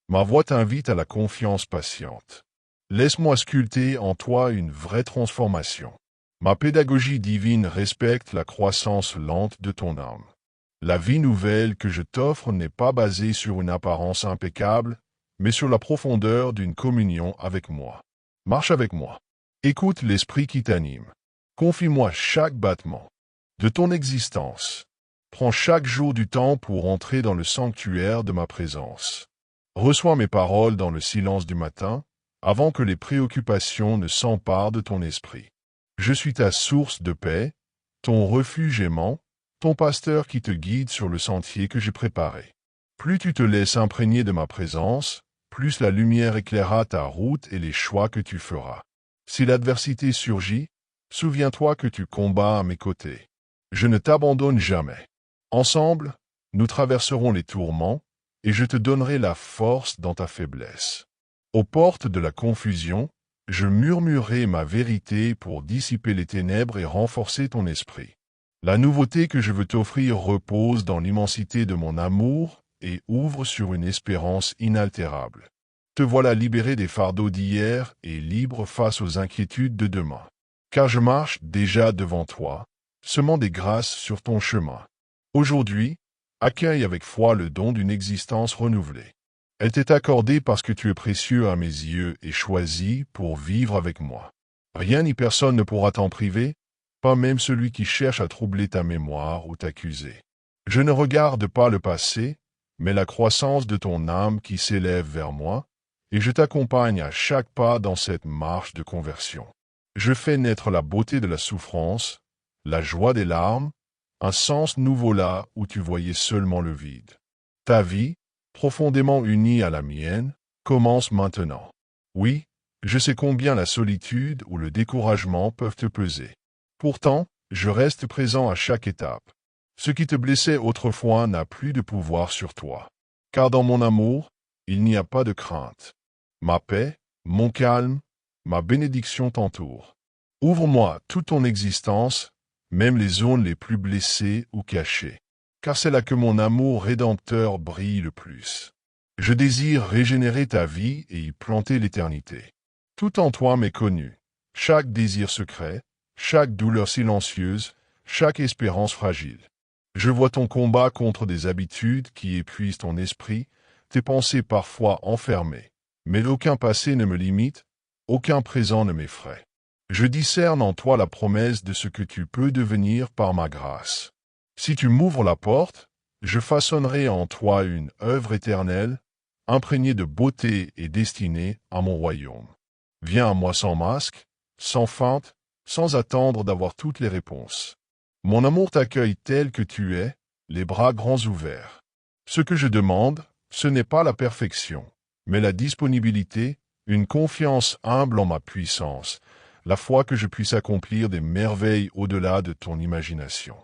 Ma voix t'invite à la confiance patiente. Laisse-moi sculpter en toi une vraie transformation. Ma pédagogie divine respecte la croissance lente de ton âme. La vie nouvelle que je t'offre n'est pas basée sur une apparence impeccable, mais sur la profondeur d'une communion avec moi. Marche avec moi. Écoute l'esprit qui t'anime. Confie-moi chaque battement de ton existence. Prends chaque jour du temps pour entrer dans le sanctuaire de ma présence. Reçois mes paroles dans le silence du matin, avant que les préoccupations ne s'emparent de ton esprit. Je suis ta source de paix, ton refuge aimant, ton pasteur qui te guide sur le sentier que j'ai préparé. Plus tu te laisses imprégner de ma présence, plus la lumière éclairera ta route et les choix que tu feras. Si l'adversité surgit, souviens-toi que tu combats à mes côtés. Je ne t'abandonne jamais. Ensemble, nous traverserons les tourments, et je te donnerai la force dans ta faiblesse. Aux portes de la confusion, je murmurerai ma vérité pour dissiper les ténèbres et renforcer ton esprit. La nouveauté que je veux t'offrir repose dans l'immensité de mon amour et ouvre sur une espérance inaltérable. Te voilà libéré des fardeaux d'hier et libre face aux inquiétudes de demain. Car je marche déjà devant toi, semant des grâces sur ton chemin. Aujourd'hui, accueille avec foi le don d'une existence renouvelée. Elle t'est accordée parce que tu es précieux à mes yeux et choisi pour vivre avec moi. Rien ni personne ne pourra t'en priver, pas même celui qui cherche à troubler ta mémoire ou t'accuser. Je ne regarde pas le passé, mais la croissance de ton âme qui s'élève vers moi, et je t'accompagne à chaque pas dans cette marche de conversion. Je fais naître la beauté de la souffrance, la joie des larmes, un sens nouveau là où tu voyais seulement le vide. Ta vie, profondément unie à la mienne, commence maintenant. Oui, je sais combien la solitude ou le découragement peuvent te peser. Pourtant, je reste présent à chaque étape. Ce qui te blessait autrefois n'a plus de pouvoir sur toi. Car dans mon amour, il n'y a pas de crainte. Ma paix, mon calme, ma bénédiction t'entourent. Ouvre-moi toute ton existence, même les zones les plus blessées ou cachées. Car c'est là que mon amour rédempteur brille le plus. Je désire régénérer ta vie et y planter l'éternité. Tout en toi m'est connu, chaque désir secret, chaque douleur silencieuse, chaque espérance fragile. Je vois ton combat contre des habitudes qui épuisent ton esprit, tes pensées parfois enfermées. Mais aucun passé ne me limite, aucun présent ne m'effraie. Je discerne en toi la promesse de ce que tu peux devenir par ma grâce. Si tu m'ouvres la porte, je façonnerai en toi une œuvre éternelle, imprégnée de beauté et destinée à mon royaume. Viens à moi sans masque, sans feinte, sans attendre d'avoir toutes les réponses. Mon amour t'accueille tel que tu es, les bras grands ouverts. Ce que je demande, ce n'est pas la perfection, mais la disponibilité, une confiance humble en ma puissance, la foi que je puisse accomplir des merveilles au-delà de ton imagination.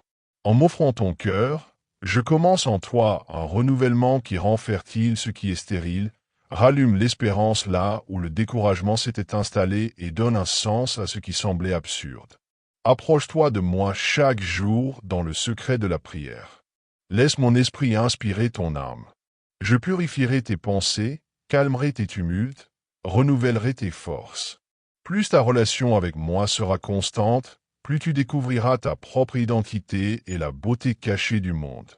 En m'offrant ton cœur, je commence en toi un renouvellement qui rend fertile ce qui est stérile, rallume l'espérance là où le découragement s'était installé et donne un sens à ce qui semblait absurde. Approche-toi de moi chaque jour dans le secret de la prière. Laisse mon esprit inspirer ton âme. Je purifierai tes pensées, calmerai tes tumultes, renouvellerai tes forces. Plus ta relation avec moi sera constante, plus tu découvriras ta propre identité et la beauté cachée du monde.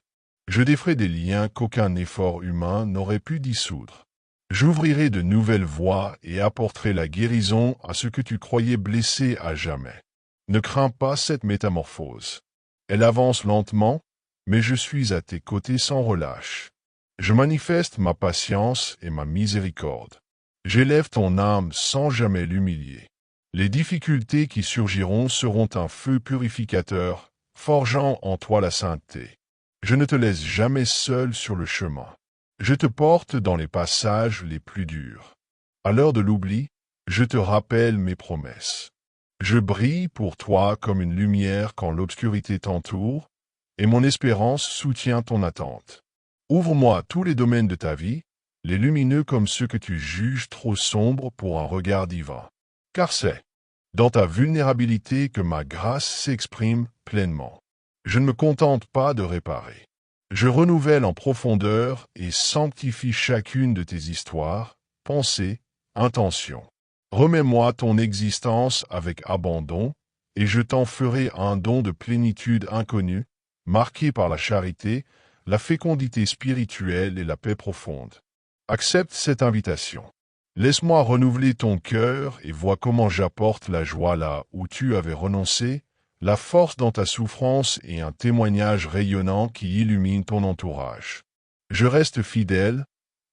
Je déferai des liens qu'aucun effort humain n'aurait pu dissoudre. J'ouvrirai de nouvelles voies et apporterai la guérison à ce que tu croyais blessé à jamais. Ne crains pas cette métamorphose. Elle avance lentement, mais je suis à tes côtés sans relâche. Je manifeste ma patience et ma miséricorde. J'élève ton âme sans jamais l'humilier. Les difficultés qui surgiront seront un feu purificateur, forgeant en toi la sainteté. Je ne te laisse jamais seul sur le chemin. Je te porte dans les passages les plus durs. À l'heure de l'oubli, je te rappelle mes promesses. Je brille pour toi comme une lumière quand l'obscurité t'entoure, et mon espérance soutient ton attente. Ouvre-moi tous les domaines de ta vie, les lumineux comme ceux que tu juges trop sombres pour un regard divin. Car c'est dans ta vulnérabilité que ma grâce s'exprime pleinement. Je ne me contente pas de réparer. Je renouvelle en profondeur et sanctifie chacune de tes histoires, pensées, intentions. Remets-moi ton existence avec abandon, et je t'en ferai un don de plénitude inconnue, marqué par la charité, la fécondité spirituelle et la paix profonde. Accepte cette invitation. Laisse-moi renouveler ton cœur et vois comment j'apporte la joie là où tu avais renoncé, la force dans ta souffrance et un témoignage rayonnant qui illumine ton entourage. Je reste fidèle,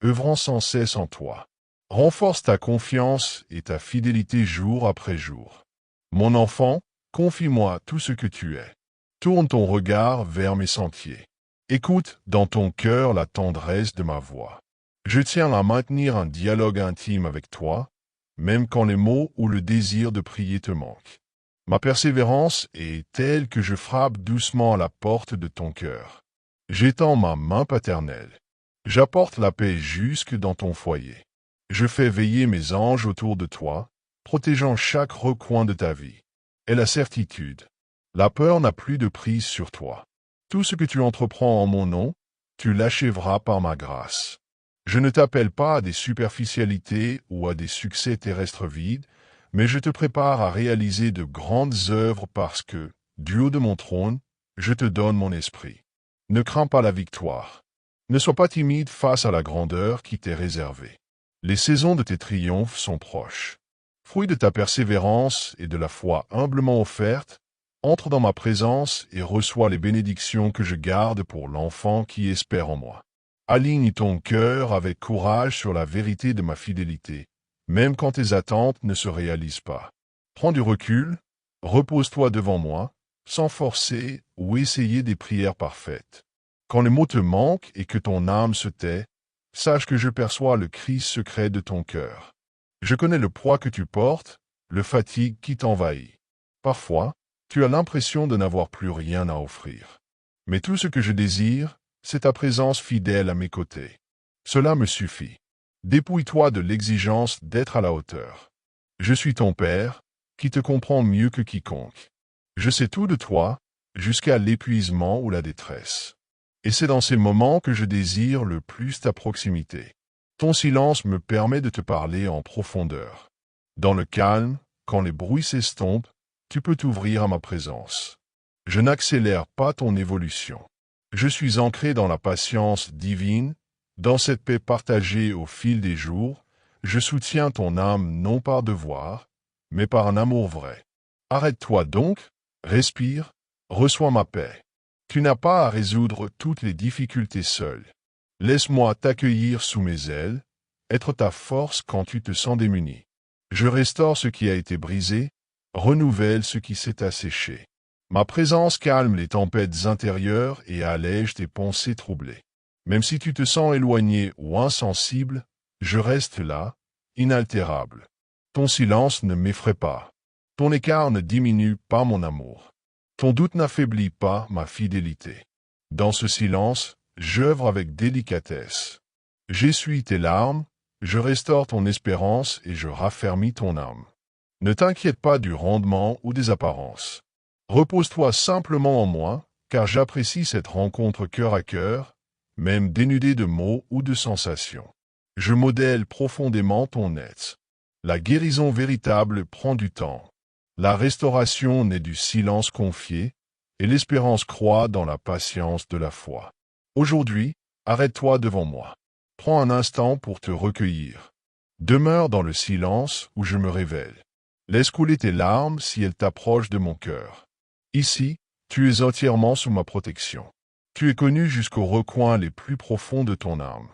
œuvrant sans cesse en toi. Renforce ta confiance et ta fidélité jour après jour. Mon enfant, confie-moi tout ce que tu es. Tourne ton regard vers mes sentiers. Écoute dans ton cœur la tendresse de ma voix. Je tiens à maintenir un dialogue intime avec toi, même quand les mots ou le désir de prier te manquent. Ma persévérance est telle que je frappe doucement à la porte de ton cœur. J'étends ma main paternelle. J'apporte la paix jusque dans ton foyer. Je fais veiller mes anges autour de toi, protégeant chaque recoin de ta vie. Et la certitude. La peur n'a plus de prise sur toi. Tout ce que tu entreprends en mon nom, tu l'achèveras par ma grâce. Je ne t'appelle pas à des superficialités ou à des succès terrestres vides, mais je te prépare à réaliser de grandes œuvres parce que, du haut de mon trône, je te donne mon esprit. Ne crains pas la victoire. Ne sois pas timide face à la grandeur qui t'est réservée. Les saisons de tes triomphes sont proches. Fruit de ta persévérance et de la foi humblement offerte, entre dans ma présence et reçois les bénédictions que je garde pour l'enfant qui espère en moi. Aligne ton cœur avec courage sur la vérité de ma fidélité, même quand tes attentes ne se réalisent pas. Prends du recul, repose-toi devant moi, sans forcer ou essayer des prières parfaites. Quand les mots te manquent et que ton âme se tait, sache que je perçois le cri secret de ton cœur. Je connais le poids que tu portes, le fatigue qui t'envahit. Parfois, tu as l'impression de n'avoir plus rien à offrir. Mais tout ce que je désire, c'est ta présence fidèle à mes côtés. Cela me suffit. Dépouille-toi de l'exigence d'être à la hauteur. Je suis ton Père, qui te comprend mieux que quiconque. Je sais tout de toi, jusqu'à l'épuisement ou la détresse. Et c'est dans ces moments que je désire le plus ta proximité. Ton silence me permet de te parler en profondeur. Dans le calme, quand les bruits s'estompent, tu peux t'ouvrir à ma présence. Je n'accélère pas ton évolution. Je suis ancré dans la patience divine, dans cette paix partagée au fil des jours. Je soutiens ton âme non par devoir, mais par un amour vrai. Arrête-toi donc, respire, reçois ma paix. Tu n'as pas à résoudre toutes les difficultés seul. Laisse-moi t'accueillir sous mes ailes, être ta force quand tu te sens démuni. Je restaure ce qui a été brisé, renouvelle ce qui s'est asséché. Ma présence calme les tempêtes intérieures et allège tes pensées troublées. Même si tu te sens éloigné ou insensible, je reste là, inaltérable. Ton silence ne m'effraie pas. Ton écart ne diminue pas mon amour. Ton doute n'affaiblit pas ma fidélité. Dans ce silence, j'œuvre avec délicatesse. J'essuie tes larmes, je restaure ton espérance et je raffermis ton âme. Ne t'inquiète pas du rendement ou des apparences. Repose-toi simplement en moi, car j'apprécie cette rencontre cœur à cœur, même dénudée de mots ou de sensations. Je modèle profondément ton être. La guérison véritable prend du temps. La restauration naît du silence confié, et l'espérance croît dans la patience de la foi. Aujourd'hui, arrête-toi devant moi. Prends un instant pour te recueillir. Demeure dans le silence où je me révèle. Laisse couler tes larmes si elles t'approchent de mon cœur. Ici, tu es entièrement sous ma protection. Tu es connu jusqu'aux recoins les plus profonds de ton âme.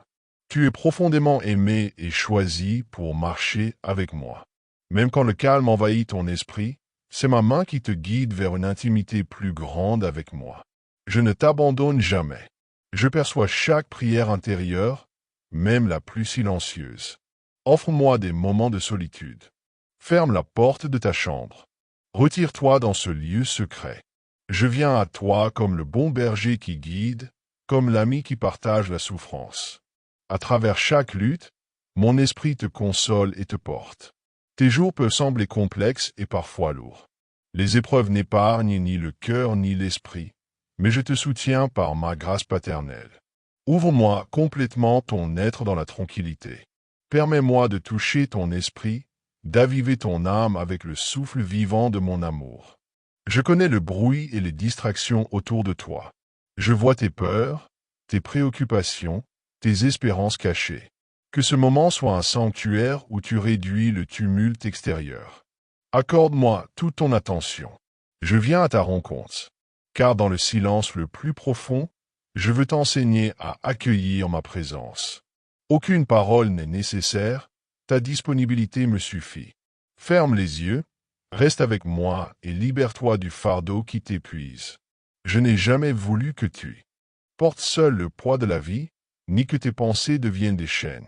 Tu es profondément aimé et choisi pour marcher avec moi. Même quand le calme envahit ton esprit, c'est ma main qui te guide vers une intimité plus grande avec moi. Je ne t'abandonne jamais. Je perçois chaque prière intérieure, même la plus silencieuse. Offre-moi des moments de solitude. Ferme la porte de ta chambre. Retire-toi dans ce lieu secret. Je viens à toi comme le bon berger qui guide, comme l'ami qui partage la souffrance. À travers chaque lutte, mon esprit te console et te porte. Tes jours peuvent sembler complexes et parfois lourds. Les épreuves n'épargnent ni le cœur ni l'esprit, mais je te soutiens par ma grâce paternelle. Ouvre-moi complètement ton être dans la tranquillité. Permets-moi de toucher ton esprit, d'aviver ton âme avec le souffle vivant de mon amour. Je connais le bruit et les distractions autour de toi. Je vois tes peurs, tes préoccupations, tes espérances cachées. Que ce moment soit un sanctuaire où tu réduis le tumulte extérieur. Accorde-moi toute ton attention. Je viens à ta rencontre, car dans le silence le plus profond, je veux t'enseigner à accueillir ma présence. Aucune parole n'est nécessaire, Ta disponibilité me suffit. Ferme les yeux, reste avec moi et libère-toi du fardeau qui t'épuise. Je n'ai jamais voulu que tu portes seul le poids de la vie, ni que tes pensées deviennent des chaînes.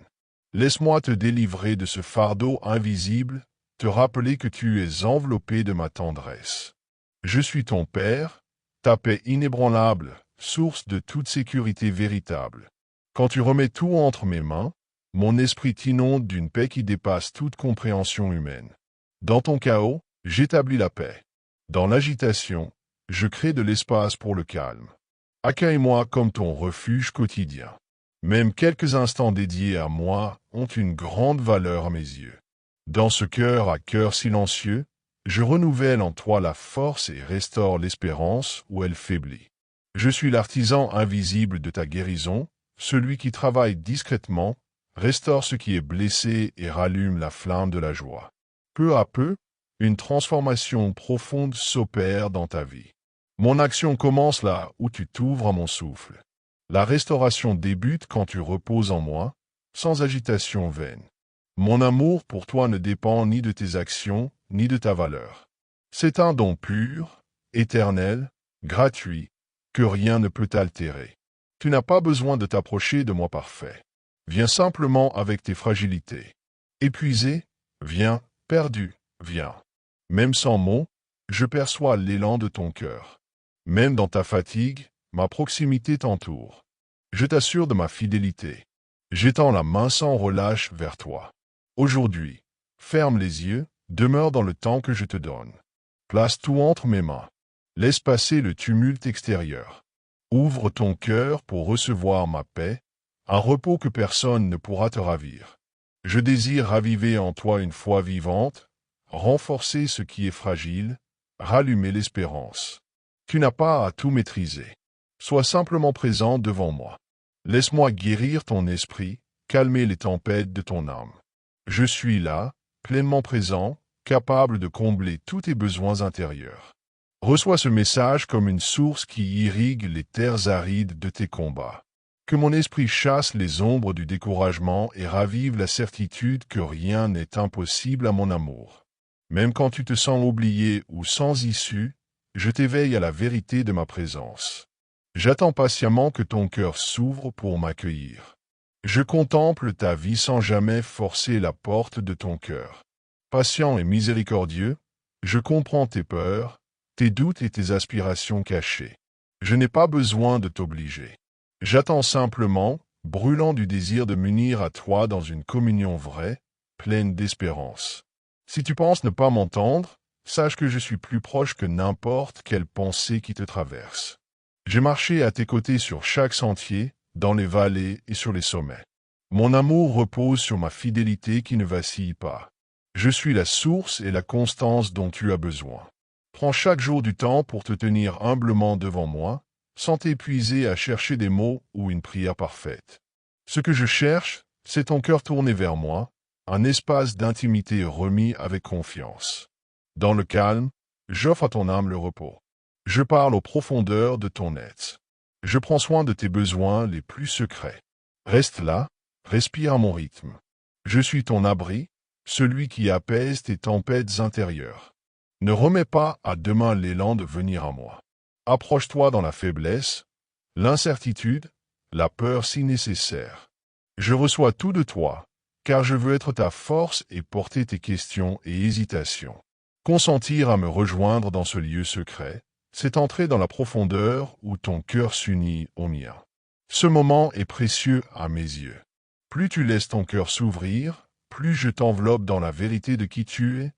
Laisse-moi te délivrer de ce fardeau invisible, te rappeler que tu es enveloppé de ma tendresse. Je suis ton Père, ta paix inébranlable, source de toute sécurité véritable. Quand tu remets tout entre mes mains, mon esprit t'inonde d'une paix qui dépasse toute compréhension humaine. Dans ton chaos, j'établis la paix. Dans l'agitation, je crée de l'espace pour le calme. Accueille-moi comme ton refuge quotidien. Même quelques instants dédiés à moi ont une grande valeur à mes yeux. Dans ce cœur à cœur silencieux, je renouvelle en toi la force et restaure l'espérance où elle faiblit. Je suis l'artisan invisible de ta guérison, celui qui travaille discrètement, restaure ce qui est blessé et rallume la flamme de la joie. Peu à peu, une transformation profonde s'opère dans ta vie. Mon action commence là où tu t'ouvres à mon souffle. La restauration débute quand tu reposes en moi, sans agitation vaine. Mon amour pour toi ne dépend ni de tes actions, ni de ta valeur. C'est un don pur, éternel, gratuit, que rien ne peut altérer. Tu n'as pas besoin de t'approcher de moi parfait. Viens simplement avec tes fragilités. Épuisé, viens, perdu, viens. Même sans mots, je perçois l'élan de ton cœur. Même dans ta fatigue, ma proximité t'entoure. Je t'assure de ma fidélité. J'étends la main sans relâche vers toi. Aujourd'hui, ferme les yeux, demeure dans le temps que je te donne. Place tout entre mes mains. Laisse passer le tumulte extérieur. Ouvre ton cœur pour recevoir ma paix, un repos que personne ne pourra te ravir. Je désire raviver en toi une foi vivante, renforcer ce qui est fragile, rallumer l'espérance. Tu n'as pas à tout maîtriser. Sois simplement présent devant moi. Laisse-moi guérir ton esprit, calmer les tempêtes de ton âme. Je suis là, pleinement présent, capable de combler tous tes besoins intérieurs. Reçois ce message comme une source qui irrigue les terres arides de tes combats. Que mon esprit chasse les ombres du découragement et ravive la certitude que rien n'est impossible à mon amour. Même quand tu te sens oublié ou sans issue, je t'éveille à la vérité de ma présence. J'attends patiemment que ton cœur s'ouvre pour m'accueillir. Je contemple ta vie sans jamais forcer la porte de ton cœur. Patient et miséricordieux, je comprends tes peurs, tes doutes et tes aspirations cachées. Je n'ai pas besoin de t'obliger. J'attends simplement, brûlant du désir de m'unir à toi dans une communion vraie, pleine d'espérance. Si tu penses ne pas m'entendre, sache que je suis plus proche que n'importe quelle pensée qui te traverse. J'ai marché à tes côtés sur chaque sentier, dans les vallées et sur les sommets. Mon amour repose sur ma fidélité qui ne vacille pas. Je suis la source et la constance dont tu as besoin. Prends chaque jour du temps pour te tenir humblement devant moi, sans t'épuiser à chercher des mots ou une prière parfaite. Ce que je cherche, c'est ton cœur tourné vers moi, un espace d'intimité remis avec confiance. Dans le calme, j'offre à ton âme le repos. Je parle aux profondeurs de ton être. Je prends soin de tes besoins les plus secrets. Reste là, respire à mon rythme. Je suis ton abri, celui qui apaise tes tempêtes intérieures. Ne remets pas à demain l'élan de venir à moi. Approche-toi dans la faiblesse, l'incertitude, la peur si nécessaire. Je reçois tout de toi, car je veux être ta force et porter tes questions et hésitations. Consentir à me rejoindre dans ce lieu secret, c'est entrer dans la profondeur où ton cœur s'unit au mien. Ce moment est précieux à mes yeux. Plus tu laisses ton cœur s'ouvrir, plus je t'enveloppe dans la vérité de qui tu es,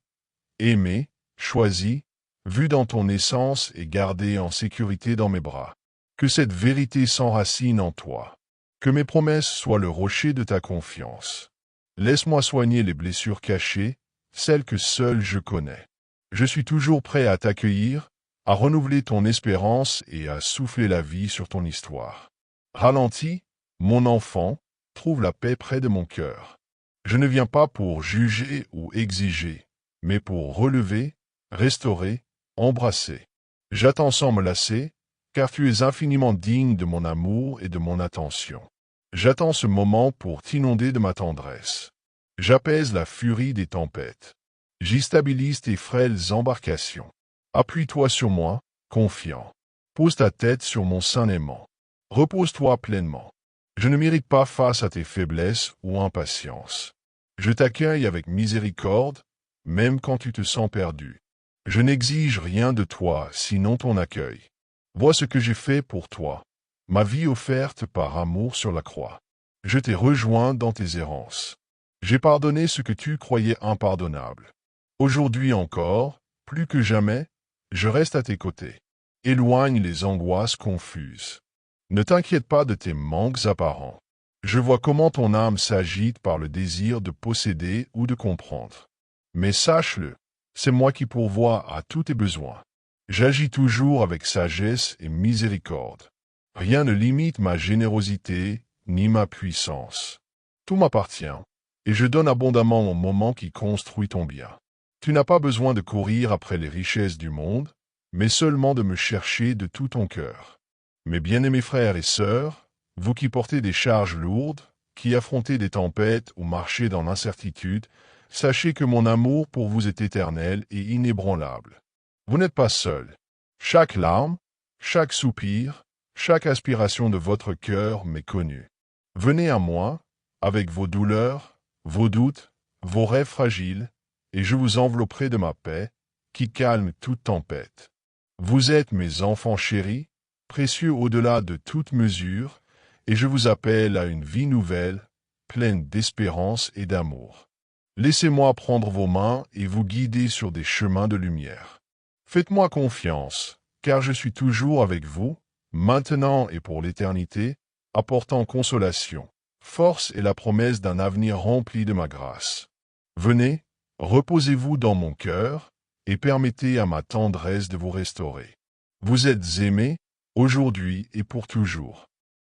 aimé, choisi, vu dans ton essence et gardé en sécurité dans mes bras. Que cette vérité s'enracine en toi. Que mes promesses soient le rocher de ta confiance. Laisse-moi soigner les blessures cachées, celles que seul je connais. Je suis toujours prêt à t'accueillir, à renouveler ton espérance et à souffler la vie sur ton histoire. Ralentis, mon enfant, trouve la paix près de mon cœur. Je ne viens pas pour juger ou exiger, mais pour relever, restaurer, embrasser. J'attends sans me lasser, car tu es infiniment digne de mon amour et de mon attention. J'attends ce moment pour t'inonder de ma tendresse. J'apaise la furie des tempêtes. J'y stabilise tes frêles embarcations. Appuie-toi sur moi, confiant. Pose ta tête sur mon sein aimant. Repose-toi pleinement. Je ne mérite pas face à tes faiblesses ou impatience. Je t'accueille avec miséricorde, même quand tu te sens perdu. Je n'exige rien de toi, sinon ton accueil. Vois ce que j'ai fait pour toi. Ma vie offerte par amour sur la croix. Je t'ai rejoint dans tes errances. J'ai pardonné ce que tu croyais impardonnable. Aujourd'hui encore, plus que jamais, je reste à tes côtés. Éloigne les angoisses confuses. Ne t'inquiète pas de tes manques apparents. Je vois comment ton âme s'agite par le désir de posséder ou de comprendre. Mais sache-le, c'est moi qui pourvois à tous tes besoins. J'agis toujours avec sagesse et miséricorde. Rien ne limite ma générosité ni ma puissance. Tout m'appartient, et je donne abondamment au moment qui construit ton bien. Tu n'as pas besoin de courir après les richesses du monde, mais seulement de me chercher de tout ton cœur. Mes bien-aimés frères et sœurs, vous qui portez des charges lourdes, qui affrontez des tempêtes ou marchez dans l'incertitude, sachez que mon amour pour vous est éternel et inébranlable. Vous n'êtes pas seul. Chaque larme, chaque soupir, chaque aspiration de votre cœur m'est connue. Venez à moi, avec vos douleurs, vos doutes, vos rêves fragiles, et je vous envelopperai de ma paix, qui calme toute tempête. Vous êtes mes enfants chéris, précieux au-delà de toute mesure, et je vous appelle à une vie nouvelle, pleine d'espérance et d'amour. Laissez-moi prendre vos mains et vous guider sur des chemins de lumière. Faites-moi confiance, car je suis toujours avec vous, maintenant et pour l'éternité, apportant consolation, force et la promesse d'un avenir rempli de ma grâce. Venez, reposez-vous dans mon cœur, et permettez à ma tendresse de vous restaurer. Vous êtes aimés, aujourd'hui et pour toujours.